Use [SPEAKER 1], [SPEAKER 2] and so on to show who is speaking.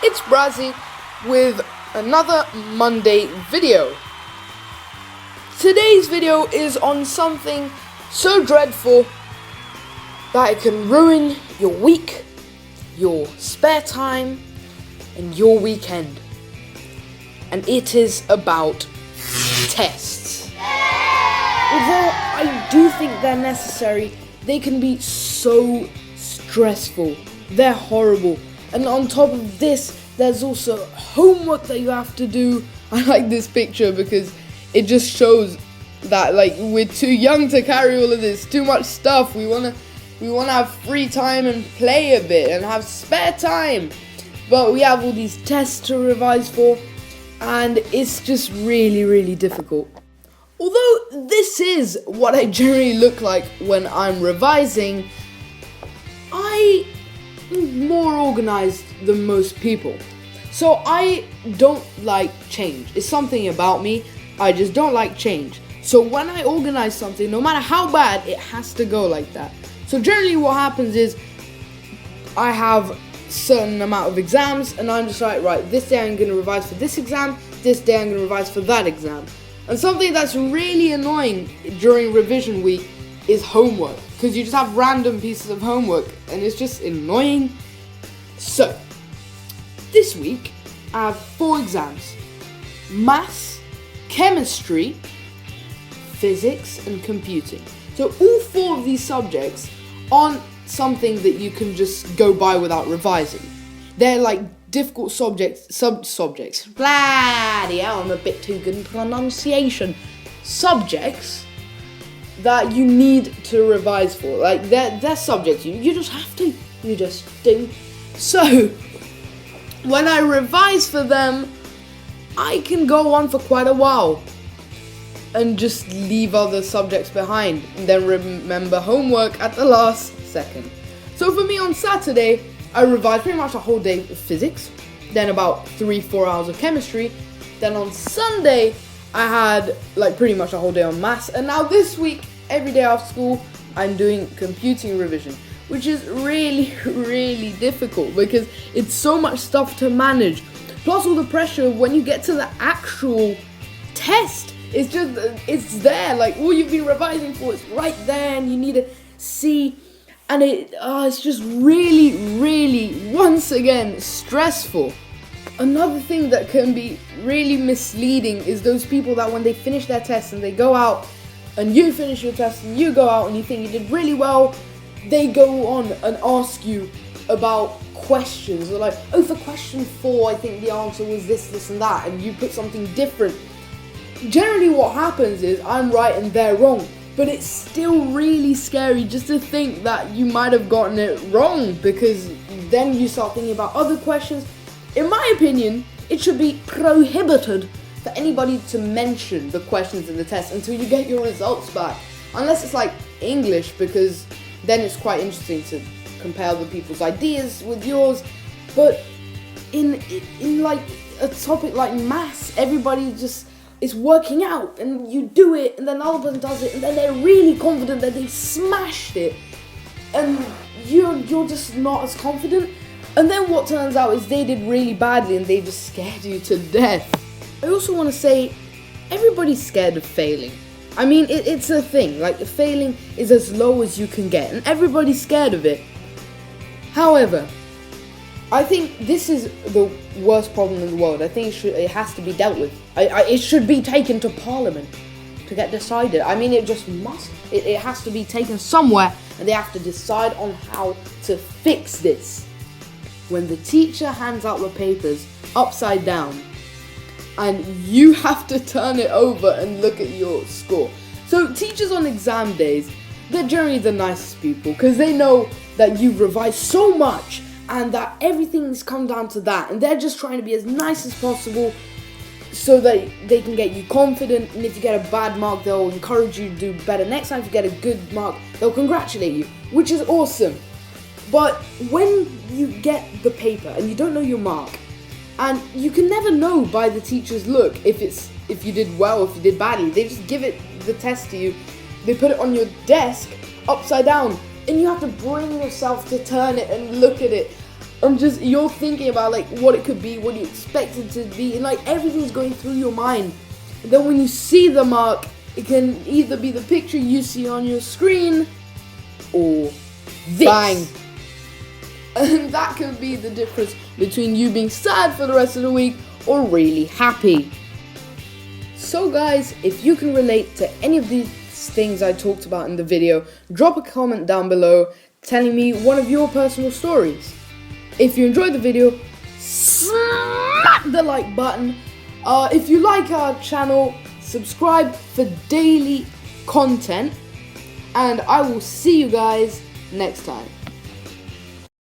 [SPEAKER 1] it's Brazzie with another Monday video. Today's video is on something so dreadful that it can ruin your week, your spare time, and your weekend. And it is about tests. Although I do think they're necessary, they can be so stressful. They're horrible. And on top of this, there's also homework that you have to do. I like this picture because it just shows that we're too young to carry all of this, too much stuff. We wanna have free time and play a bit and have spare time. But we have all these tests to revise for, and it's just really, really difficult. Although this is what I generally look like when I'm revising, I'm more organized than most people. So I don't like change. It's something about me. I just don't like change. So when I organize something, no matter how bad, it has to go like that. So generally what happens is I have a certain amount of exams and I'm just like, right, this day I'm going to revise for this exam, this day I'm going to revise for that exam. And something that's really annoying during revision week is homework, because you just have random pieces of homework and it's just annoying. So, this week I have 4 exams: maths, chemistry, physics and computing. So all 4 of these subjects aren't something that you can just go by without revising. They're like difficult subjects. Bloody hell, I'm a bit too good in pronunciation. Subjects that you need to revise for. Like, they're subjects. You just have to. You just do. So, when I revise for them, I can go on for quite a while and just leave other subjects behind and then remember homework at the last second. So for me on Saturday, I revised pretty much a whole day of physics, then about 3-4 hours of chemistry. Then on Sunday, I had pretty much a whole day on maths. And now this week, every day after school, I'm doing computing revision, which is really, really difficult because it's so much stuff to manage. Plus all the pressure when you get to the actual test. It's there, all you've been revising for is right there and you need to see. And it's just really, really, once again, stressful. Another thing that can be really misleading is those people that when they finish their tests and they go out and you finish your test and you go out and you think you did really well, they go on and ask you about questions. They're like, oh, for question 4, I think the answer was this and that, and you put something different. Generally what happens is I'm right and they're wrong. But it's still really scary just to think that you might have gotten it wrong, because then you start thinking about other questions. In my opinion, it should be prohibited for anybody to mention the questions in the test until you get your results back. Unless it's like English, because then it's quite interesting to compare other people's ideas with yours. But in a topic like maths, everybody just is working out and you do it and then the other person does it and then they're really confident that they smashed it and you're just not as confident, and then what turns out is they did really badly and they just scared you to death. I also want to say everybody's scared of failing. I mean, it's a thing, failing is as low as you can get and everybody's scared of it. However, I think this is the worst problem in the world. I think it has to be dealt with. It should be taken to Parliament to get decided. I mean, it just must. It has to be taken somewhere and they have to decide on how to fix this. When the teacher hands out the papers upside down and you have to turn it over and look at your score. So teachers on exam days, they're generally the nicest people because they know that you've revised so much and that everything's come down to that, and they're just trying to be as nice as possible so that they can get you confident, and if you get a bad mark, they'll encourage you to do better next time. If you get a good mark, they'll congratulate you, which is awesome. But when you get the paper and you don't know your mark, and you can never know by the teacher's look if you did well, if you did badly, they just give the test to you, they put it on your desk upside down, and you have to bring yourself to turn it and look at it. you're thinking about like what it could be, what you expect it to be, and like everything's going through your mind. And then when you see the mark, it can either be the picture you see on your screen or this.
[SPEAKER 2] Bang.
[SPEAKER 1] And that can be the difference between you being sad for the rest of the week or really happy. So guys, if you can relate to any of these things I talked about in the video, drop a comment down below telling me one of your personal stories. If you enjoyed the video, smack the like button. If you like our channel, subscribe for daily content. And I will see you guys next time.